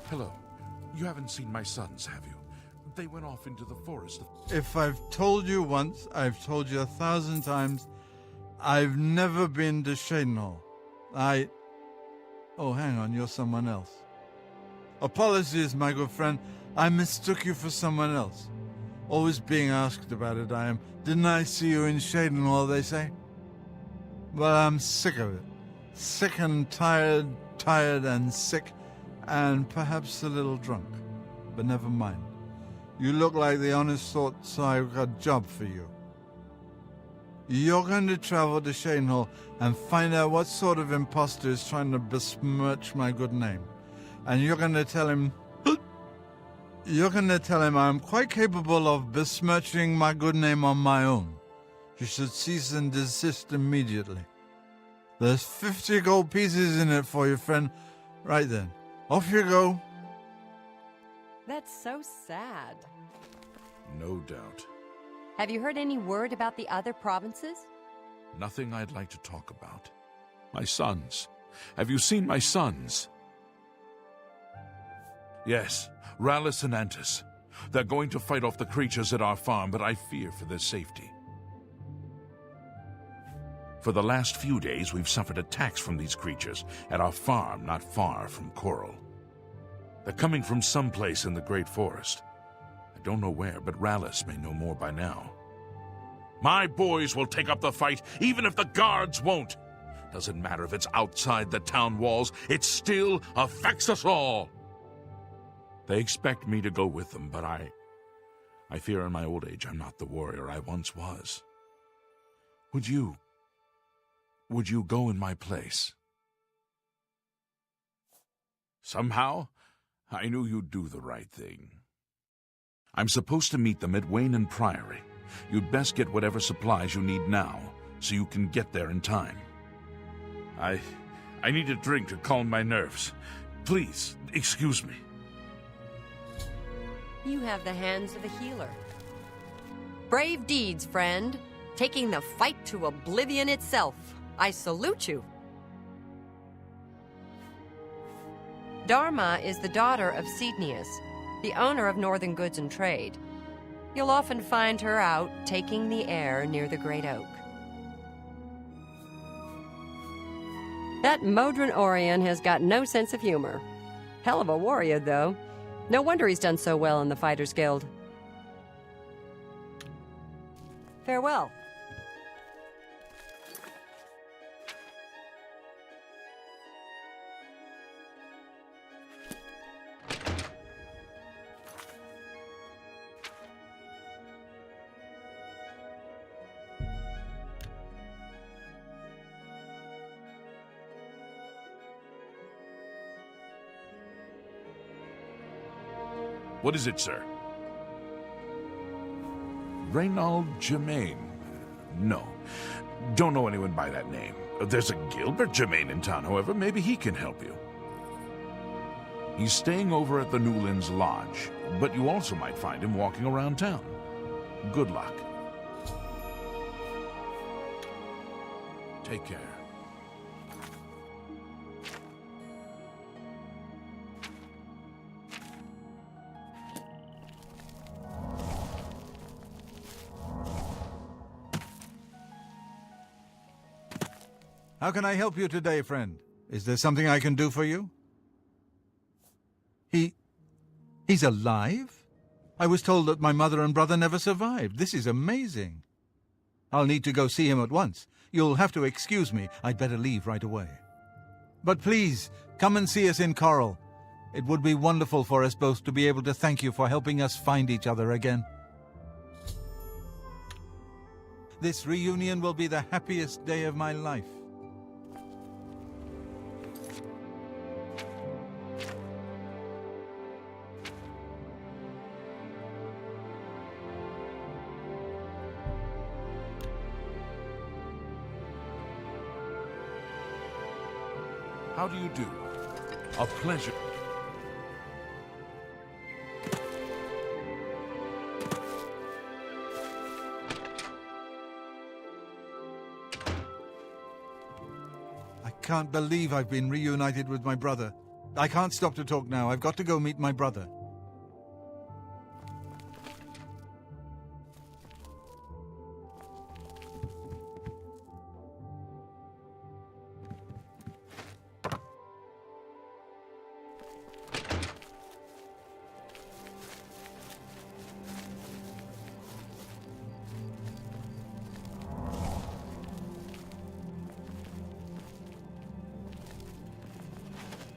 Hello. You haven't seen my sons, have you? They went off into the forest. If I've told you once, I've told you 1,000 times, I've never been to Shadenhall. Oh, hang on, you're someone else. Apologies, my good friend. I mistook you for someone else. Always being asked about it, I am. Didn't I see you in Shadenhall, they say? Well, I'm sick of it. Sick and tired and sick, and perhaps a little drunk. But never mind. You look like the honest sort, so I've got a job for you. You're going to travel to Shadenhall and find out what sort of imposter is trying to besmirch my good name. And you're going to tell him... I'm quite capable of besmirching my good name on my own. You should cease and desist immediately. There's 50 gold pieces in it for you, friend. Right then, off you go. That's so sad. No doubt. Have you heard any word about the other provinces? Nothing I'd like to talk about. My sons. Have you seen my sons? Yes, Rallus and Antis. They're going to fight off the creatures at our farm, but I fear for their safety. For the last few days, we've suffered attacks from these creatures at our farm not far from Coral. They're coming from someplace in the Great Forest. I don't know where, but Rallus may know more by now. My boys will take up the fight, even if the guards won't. Doesn't matter if it's outside the town walls, it still affects us all. They expect me to go with them, but I fear in my old age I'm not the warrior I once was. Would you go in my place? Somehow, I knew you'd do the right thing. I'm supposed to meet them at Wayne Priory. You'd best get whatever supplies you need now, so you can get there in time. I need a drink to calm my nerves. Please, excuse me. You have the hands of a healer. Brave deeds, friend. Taking the fight to oblivion itself. I salute you. Dharma is the daughter of Cydnius, the owner of Northern Goods and Trade. You'll often find her out taking the air near the Great Oak. That Modron Orion has got no sense of humor. Hell of a warrior, though. No wonder he's done so well in the Fighters Guild. Farewell. What is it, sir? Reynald Germain? No. Don't know anyone by that name. There's a Gilbert Germain in town, however. Maybe he can help you. He's staying over at the Newlands Lodge, but you also might find him walking around town. Good luck. Take care. How can I help you today, friend? Is there something I can do for you? He's alive? I was told that my mother and brother never survived. This is amazing. I'll need to go see him at once. You'll have to excuse me. I'd better leave right away. But please, come and see us in Coral. It would be wonderful for us both to be able to thank you for helping us find each other again. This reunion will be the happiest day of my life. How do you do? A pleasure. I can't believe I've been reunited with my brother. I can't stop to talk now. I've got to go meet my brother.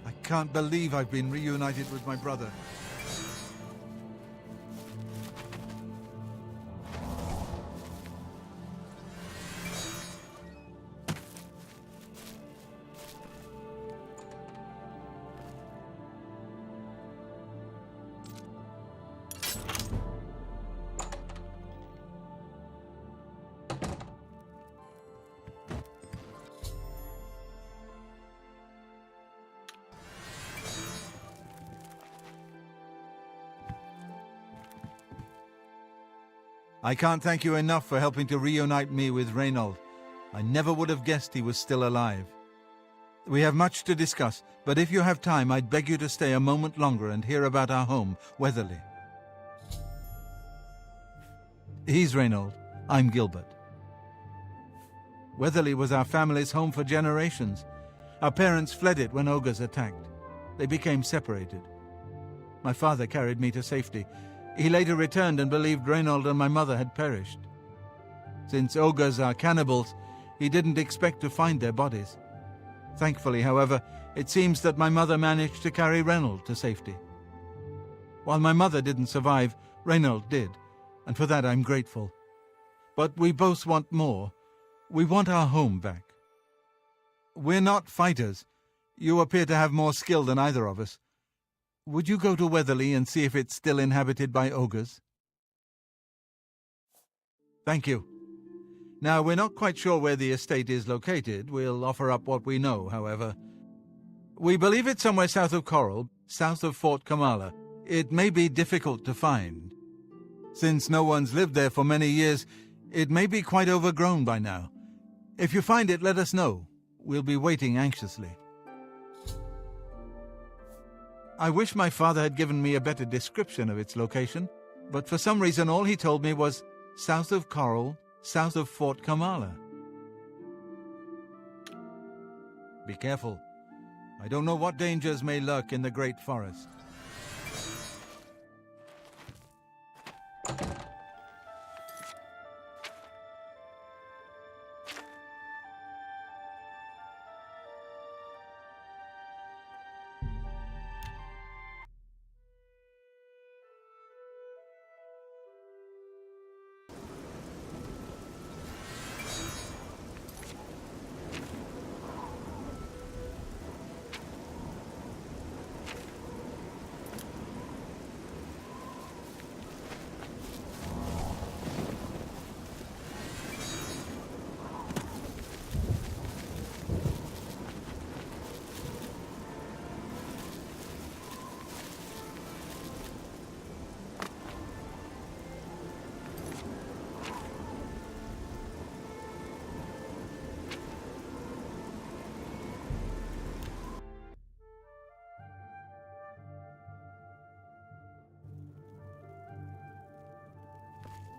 I can't believe I've been reunited with my brother. I can't thank you enough for helping to reunite me with Reynold. I never would have guessed he was still alive. We have much to discuss, but if you have time, I'd beg you to stay a moment longer and hear about our home, Weatherly. He's Reynold. I'm Gilbert. Weatherly was our family's home for generations. Our parents fled it when ogres attacked. They became separated. My father carried me to safety. He later returned and believed Reynold and my mother had perished. Since ogres are cannibals, he didn't expect to find their bodies. Thankfully, however, it seems that my mother managed to carry Reynold to safety. While my mother didn't survive, Reynold did, and for that I'm grateful. But we both want more. We want our home back. We're not fighters. You appear to have more skill than either of us. Would you go to Weatherly and see if it's still inhabited by ogres? Thank you. Now, we're not quite sure where the estate is located. We'll offer up what we know, however. We believe it's somewhere south of Coral, south of Fort Kamala. It may be difficult to find. Since no one's lived there for many years, it may be quite overgrown by now. If you find it, let us know. We'll be waiting anxiously. I wish my father had given me a better description of its location, but for some reason all he told me was south of Coral, south of Fort Kamala. Be careful. I don't know what dangers may lurk in the Great Forest.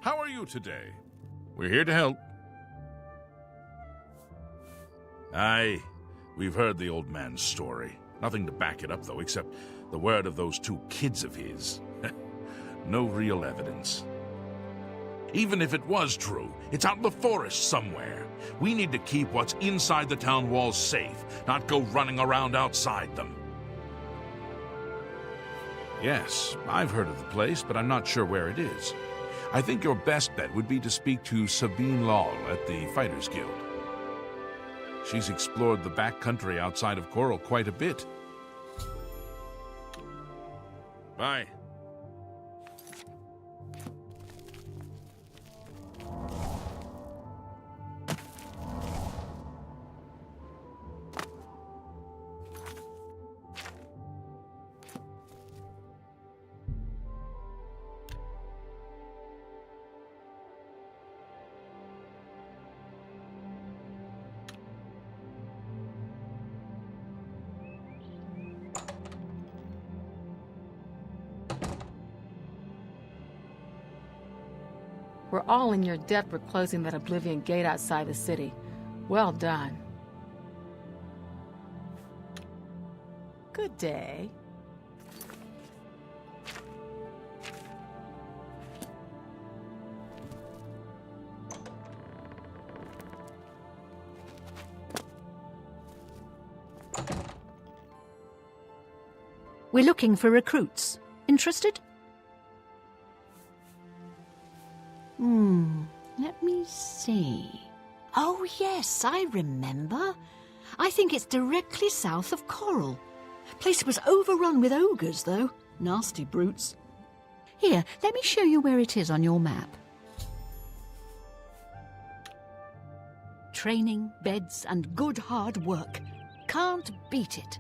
How are you today? We're here to help. Aye, we've heard the old man's story. Nothing to back it up, though, except the word of those two kids of his. No real evidence. Even if it was true, it's out in the forest somewhere. We need to keep what's inside the town walls safe, not go running around outside them. Yes, I've heard of the place, but I'm not sure where it is. I think your best bet would be to speak to Sabine Lal at the Fighters Guild. She's explored the backcountry outside of Coral quite a bit. Bye. We're all in your debt for closing that Oblivion gate outside the city. Well done. Good day. We're looking for recruits. Interested? Let me see. Oh, yes, I remember. I think it's directly south of Coral. Place was overrun with ogres, though. Nasty brutes. Here, let me show you where it is on your map. Training, beds, and good hard work. Can't beat it.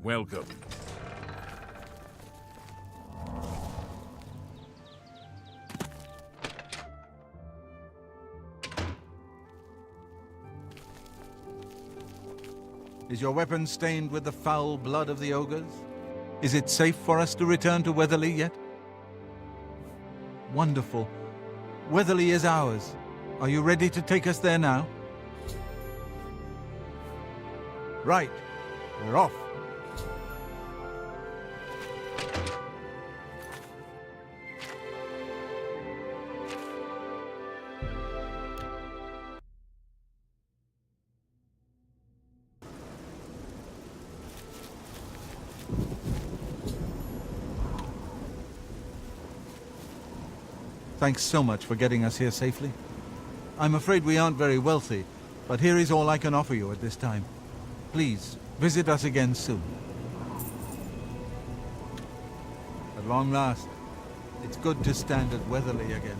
Welcome. Is your weapon stained with the foul blood of the ogres? Is it safe for us to return to Weatherly yet? Wonderful. Weatherly is ours. Are you ready to take us there now? Right. We're off. Thanks so much for getting us here safely. I'm afraid we aren't very wealthy, but here is all I can offer you at this time. Please, visit us again soon. At long last, it's good to stand at Weatherly again.